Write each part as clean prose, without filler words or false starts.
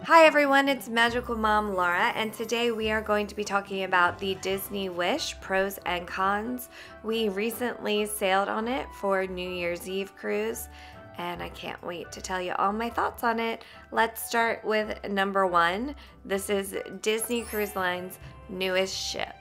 Hi everyone, it's Magical Mom Laura, and today we are going to be talking about the Disney Wish pros and cons. We recently sailed on it for New Year's Eve cruise, and I can't wait to tell you all my thoughts on it. Let's start with number one. This is Disney Cruise Line's newest ship.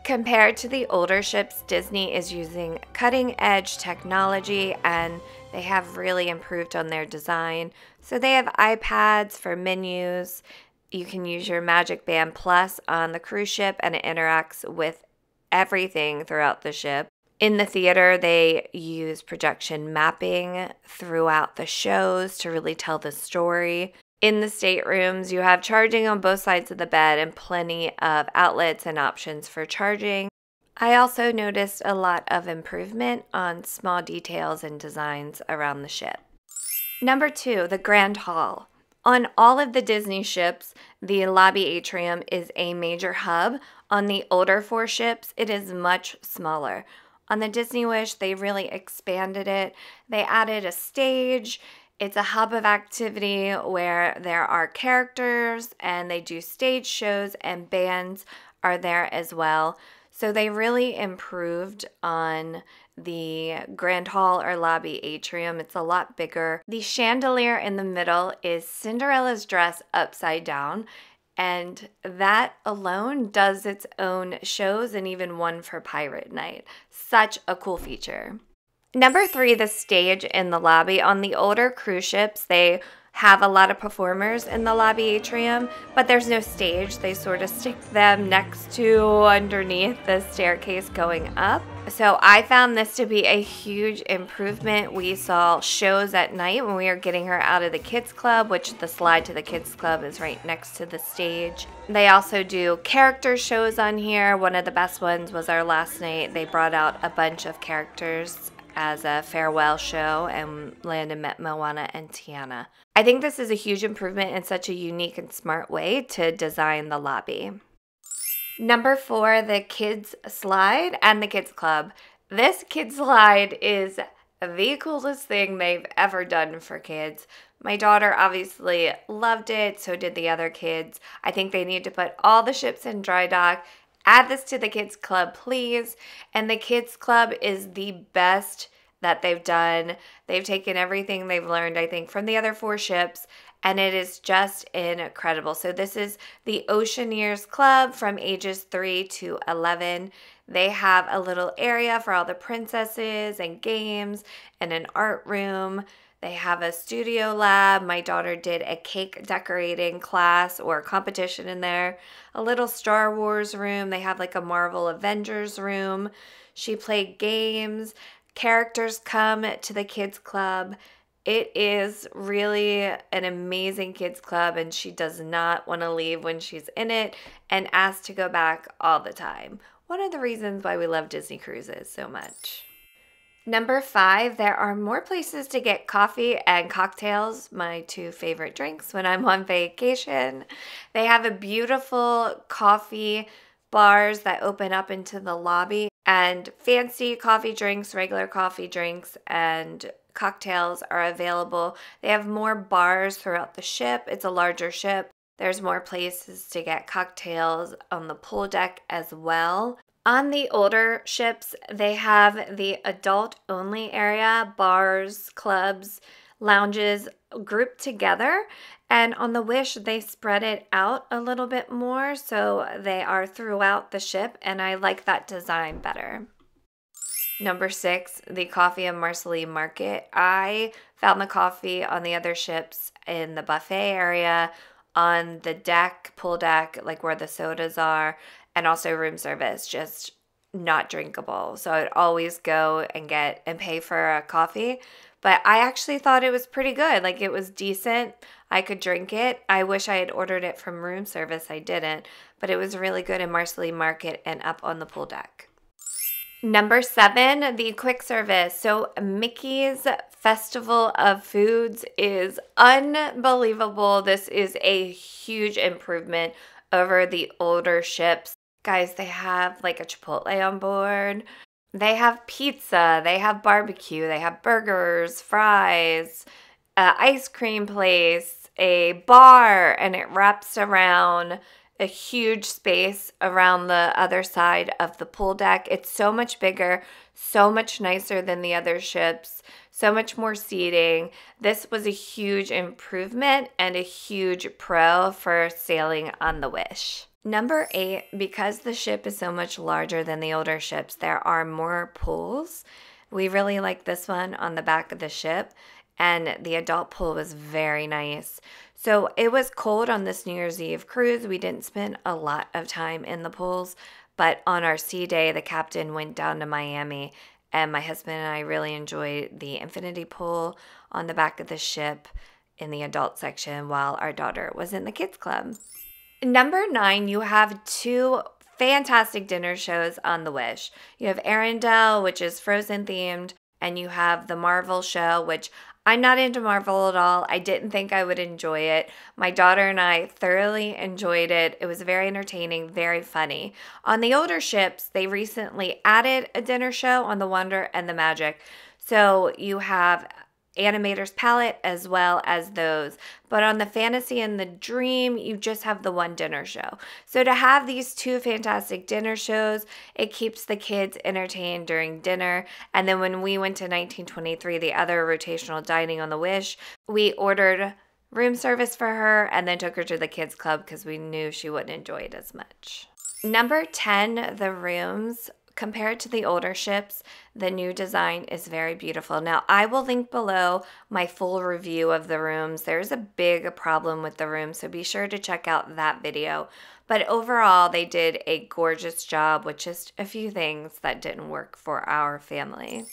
Compared to the older ships, Disney is using cutting edge technology and they have really improved on their design. So they have iPads for menus. You can use your Magic Band Plus on the cruise ship and it interacts with everything throughout the ship. In the theater, they use projection mapping throughout the shows to really tell the story. In the staterooms, you have charging on both sides of the bed and plenty of outlets and options for charging. I also noticed a lot of improvement on small details and designs around the ship. Number two, the Grand Hall. On all of the Disney ships, the lobby atrium is a major hub. On the older four ships, it is much smaller. On the Disney Wish, they really expanded it. They added a stage. It's a hub of activity where there are characters and they do stage shows and bands are there as well. So they really improved on the Grand Hall or lobby atrium. It's a lot bigger. The chandelier in the middle is Cinderella's dress upside down, and that alone does its own shows and even one for Pirate Night. Such a cool feature. Number three, the stage in the lobby. On the older cruise ships, they have a lot of performers in the lobby atrium, but there's no stage. They sort of stick them next to underneath the staircase going up. So I found this to be a huge improvement. We saw shows at night when we were getting her out of the kids club, which the slide to the kids club is right next to the stage. They also do character shows on here. One of the best ones was our last night. They brought out a bunch of characters as a farewell show, and Landon met Moana and Tiana. I think this is a huge improvement and such a unique and smart way to design the lobby. Number four, the kids slide and the kids club. This kids slide is the coolest thing they've ever done for kids. My daughter obviously loved it, so did the other kids. I think they need to put all the ships in dry dock. Add this to the kids club, please. And the kids club is the best that they've done. They've taken everything they've learned, I think, from the other four ships, and it is just incredible. So this is the Oceaneers Club from ages 3 to 11. They have a little area for all the princesses and games and an art room. They have a studio lab. My daughter did a cake decorating class or competition in there. A little Star Wars room. They have like a Marvel Avengers room. She played games. Characters come to the kids club. It is really an amazing kids club, and she does not want to leave when she's in it and asks to go back all the time. One of the reasons why we love Disney cruises so much. Number five, there are more places to get coffee and cocktails, my two favorite drinks when I'm on vacation. They have a beautiful coffee bars that open up into the lobby, and fancy coffee drinks, regular coffee drinks, and cocktails are available. They have more bars throughout the ship. It's a larger ship. There's more places to get cocktails on the pool deck as well. On the older ships, they have the adult-only area, bars, clubs, lounges grouped together. And on the Wish, they spread it out a little bit more, so they are throughout the ship, and I like that design better. Number six, the Coffee and Marceline Market. I found the coffee on the other ships in the buffet area, on the deck, pool deck, like where the sodas are, and also room service, just not drinkable. So I'd always go and get and pay for a coffee. But I actually thought it was pretty good. Like, it was decent. I could drink it. I wish I had ordered it from room service. I didn't. But it was really good in Marceline Market and up on the pool deck. Number seven, the quick service. So Mickey's Festival of Foods is unbelievable. This is a huge improvement over the older ships. Guys, they have like a Chipotle on board. They have pizza, they have barbecue, they have burgers, fries, ice cream place. a bar and it wraps around a huge space around the other side of the pool deck. It's so much bigger, so much nicer than the other ships, so much more seating. This was a huge improvement and a huge pro for sailing on the Wish. Number 8, because the ship is so much larger than the older ships, there are more pools. We really like this one on the back of the ship, and the adult pool was very nice. So it was cold on this New Year's Eve cruise. We didn't spend a lot of time in the pools, but on our sea day, the captain went down to Miami, and my husband and I really enjoyed the infinity pool on the back of the ship in the adult section while our daughter was in the kids club. Number 9, you have 2 fantastic dinner shows on the Wish. You have Arendelle, which is Frozen themed, and you have the Marvel show, which I'm not into Marvel at all. I didn't think I would enjoy it. My daughter and I thoroughly enjoyed it. It was very entertaining, very funny. On the older ships, they recently added a dinner show on the Wonder and the Magic. So you have Animator's Palette as well as those. But on the Fantasy and the Dream, you just have the one dinner show. So to have these 2 fantastic dinner shows, it keeps the kids entertained during dinner. And then when we went to 1923, the other rotational dining on the Wish, we ordered room service for her and then took her to the kids club because we knew she wouldn't enjoy it as much. Number 10, the rooms. Compared to the older ships, the new design is very beautiful. Now, I will link below my full review of the rooms. There's a big problem with the rooms, so be sure to check out that video. But overall, they did a gorgeous job with just a few things that didn't work for our family.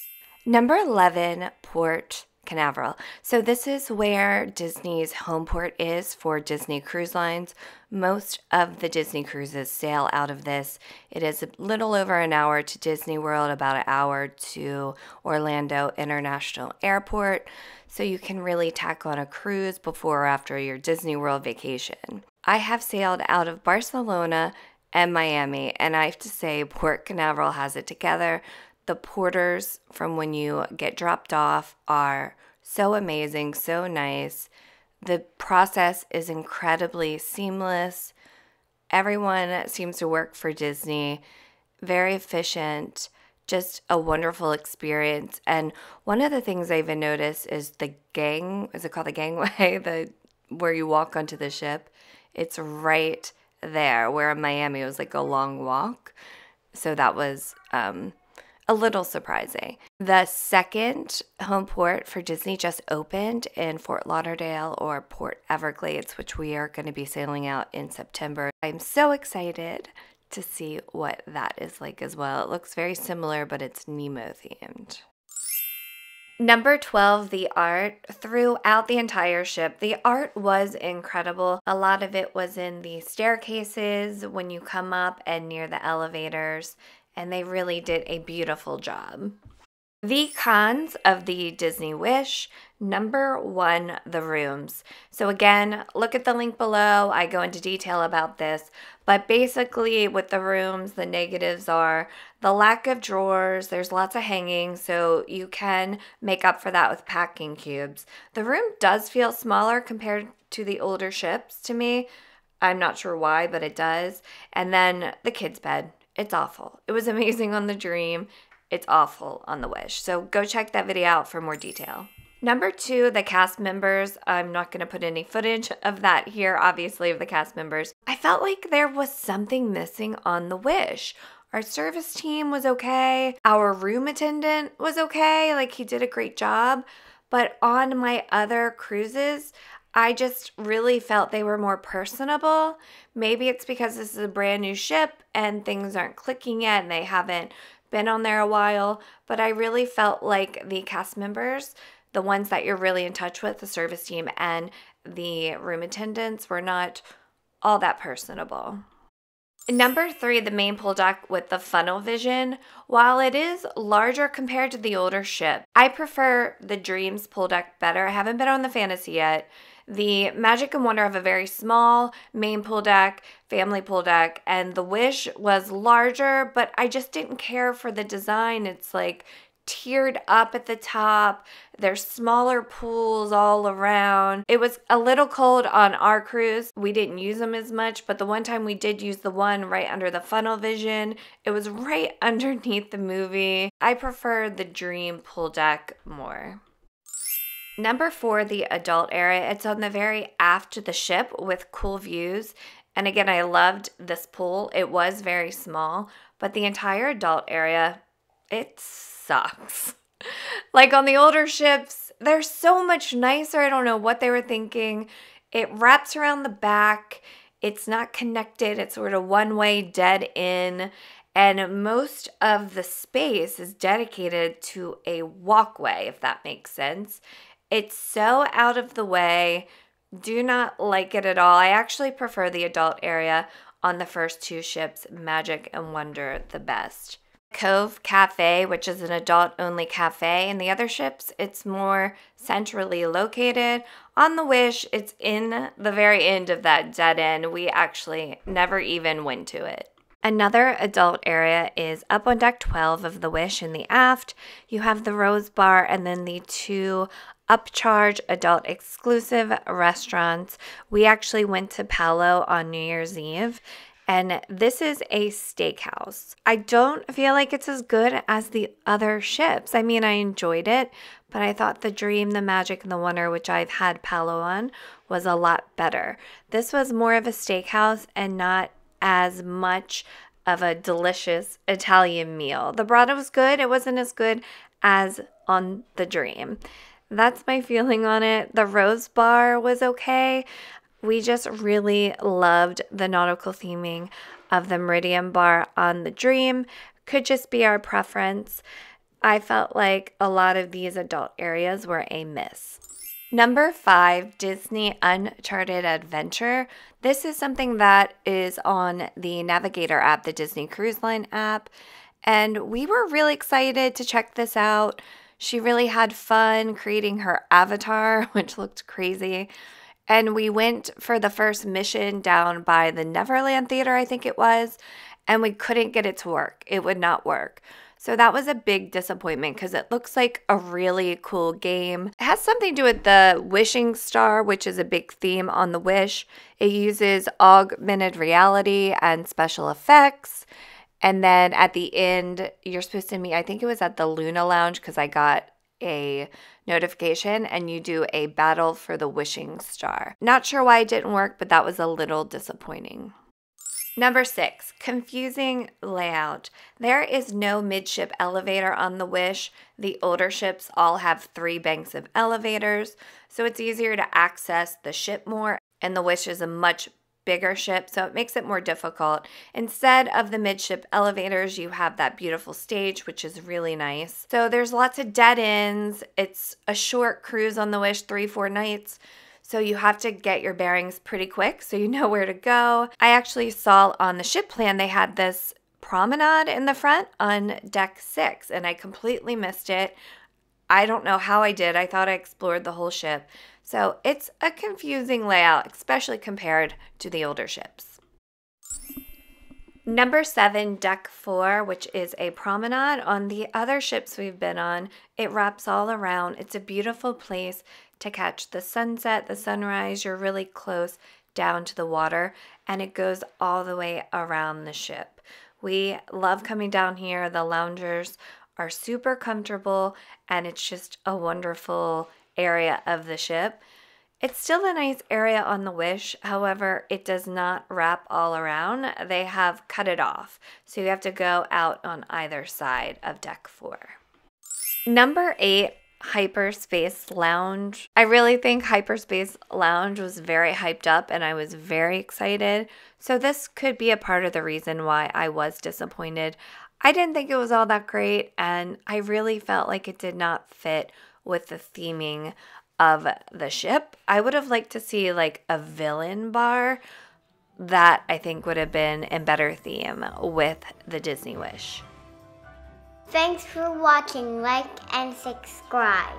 Number 11, Port Canaveral. So this is where Disney's home port is for Disney Cruise Lines. Most of the Disney cruises sail out of this. It is a little over an hour to Disney World, about an hour to Orlando International Airport. So you can really tack on a cruise before or after your Disney World vacation. I have sailed out of Barcelona and Miami, and I have to say Port Canaveral has it together. The porters from when you get dropped off are so amazing, so nice. The process is incredibly seamless. Everyone seems to work for Disney. Very efficient, just a wonderful experience. And one of the things I even noticed is the is it called the gangway? Where you walk onto the ship. It's right there, where in Miami it was like a long walk. So that was a little surprising. The second home port for Disney just opened in Fort Lauderdale, or Port Everglades, which we are going to be sailing out in September. I'm so excited to see what that is like as well. It looks very similar, but it's Nemo themed. Number 12, the art. Throughout the entire ship, the art was incredible. A lot of it was in the staircases when you come up and near the elevators, and they really did a beautiful job. The cons of the Disney Wish. Number 1, the rooms. So again, look at the link below. I go into detail about this. But basically with the rooms, the negatives are the lack of drawers. There's lots of hanging, so you can make up for that with packing cubes. The room does feel smaller compared to the older ships to me. I'm not sure why, but it does. And then the kids' bed. It's awful. It was amazing on the Dream. It's awful on the Wish. So go check that video out for more detail. Number 2, the cast members. I'm not going to put any footage of that here, obviously, of the cast members. I felt like there was something missing on the Wish. Our service team was okay. Our room attendant was okay. Like, he did a great job. But on my other cruises, I just really felt they were more personable. Maybe it's because this is a brand new ship and things aren't clicking yet and they haven't been on there a while, but I really felt like the cast members, the ones that you're really in touch with, the service team and the room attendants, were not all that personable. Number 3, the main pool deck with the funnel vision. While it is larger compared to the older ship, I prefer the Dreams pool deck better. I haven't been on the Fantasy yet. The Magic and Wonder have a very small main pool deck, family pool deck, and the Wish was larger, but I just didn't care for the design. It's like tiered up at the top. There's smaller pools all around. It was a little cold on our cruise. We didn't use them as much, but the one time we did use the one right under the funnel vision, it was right underneath the movie. I prefer the Dream pool deck more. Number 4, the adult area. It's on the very aft of the ship with cool views. And again, I loved this pool. It was very small, but the entire adult area, it sucks. Like on the older ships, they're so much nicer. I don't know what they were thinking. It wraps around the back. It's not connected. It's sort of one-way dead in. And most of the space is dedicated to a walkway, if that makes sense. It's so out of the way. Do not like it at all. I actually prefer the adult area on the first 2 ships, Magic and Wonder, the best. Cove Cafe, which is an adult-only cafe. In the other ships, it's more centrally located. On the Wish, it's in the very end of that dead end. We actually never even went to it. Another adult area is up on deck 12 of the Wish in the aft. You have the Rose Bar and then the 2 upcharge adult exclusive restaurants. We actually went to Palo on New Year's Eve. And this is a steakhouse. I don't feel like it's as good as the other ships. I mean, I enjoyed it, but I thought the Dream, the Magic, and the Wonder, which I've had Palo on, was a lot better. This was more of a steakhouse and not as much of a delicious Italian meal. The burrata was good. It wasn't as good as on the Dream. That's my feeling on it. The Rose Bar was okay. We just really loved the nautical theming of the Meridian Bar on the Dream. Could just be our preference. I felt like a lot of these adult areas were a miss. Number 5, Disney Uncharted Adventure. This is something that is on the Navigator app, the Disney Cruise Line app, and we were really excited to check this out. She really had fun creating her avatar, which looked crazy. And we went for the first mission down by the Neverland Theater, I think it was, and we couldn't get it to work. It would not work. So that was a big disappointment because it looks like a really cool game. It has something to do with the Wishing Star, which is a big theme on the Wish. It uses augmented reality and special effects. And then at the end, you're supposed to meet, I think it was at the Luna Lounge because I got a notification, and you do a battle for the Wishing Star. Not sure why it didn't work, but that was a little disappointing. Number 6, confusing layout. There is no midship elevator on the Wish. The older ships all have 3 banks of elevators, so it's easier to access the ship more, and the Wish is a much bigger ship, so it makes it more difficult. Instead of the midship elevators, you have that beautiful stage, which is really nice. So there's lots of dead ends. It's a short cruise on the Wish, 3-4 nights. So you have to get your bearings pretty quick so you know where to go. I actually saw on the ship plan they had this promenade in the front on deck 6, and I completely missed it. I don't know how I did. I thought I explored the whole ship. So it's a confusing layout, especially compared to the older ships. Number 7, deck 4, which is a promenade. On the other ships we've been on, it wraps all around. It's a beautiful place to catch the sunset, the sunrise. You're really close down to the water, and it goes all the way around the ship. We love coming down here. The loungers are super comfortable, and it's just a wonderful area of the ship. It's still a nice area on the Wish, however, it does not wrap all around. They have cut it off, so you have to go out on either side of deck 4. Number 8, Hyperspace Lounge. I really think Hyperspace Lounge was very hyped up, and I was very excited, so this could be a part of the reason why I was disappointed. I didn't think it was all that great, and I really felt like it did not fit with the theming of the ship. I would have liked to see like a villain bar. That I think would have been a better theme with the Disney Wish. Thanks for watching. Like and subscribe.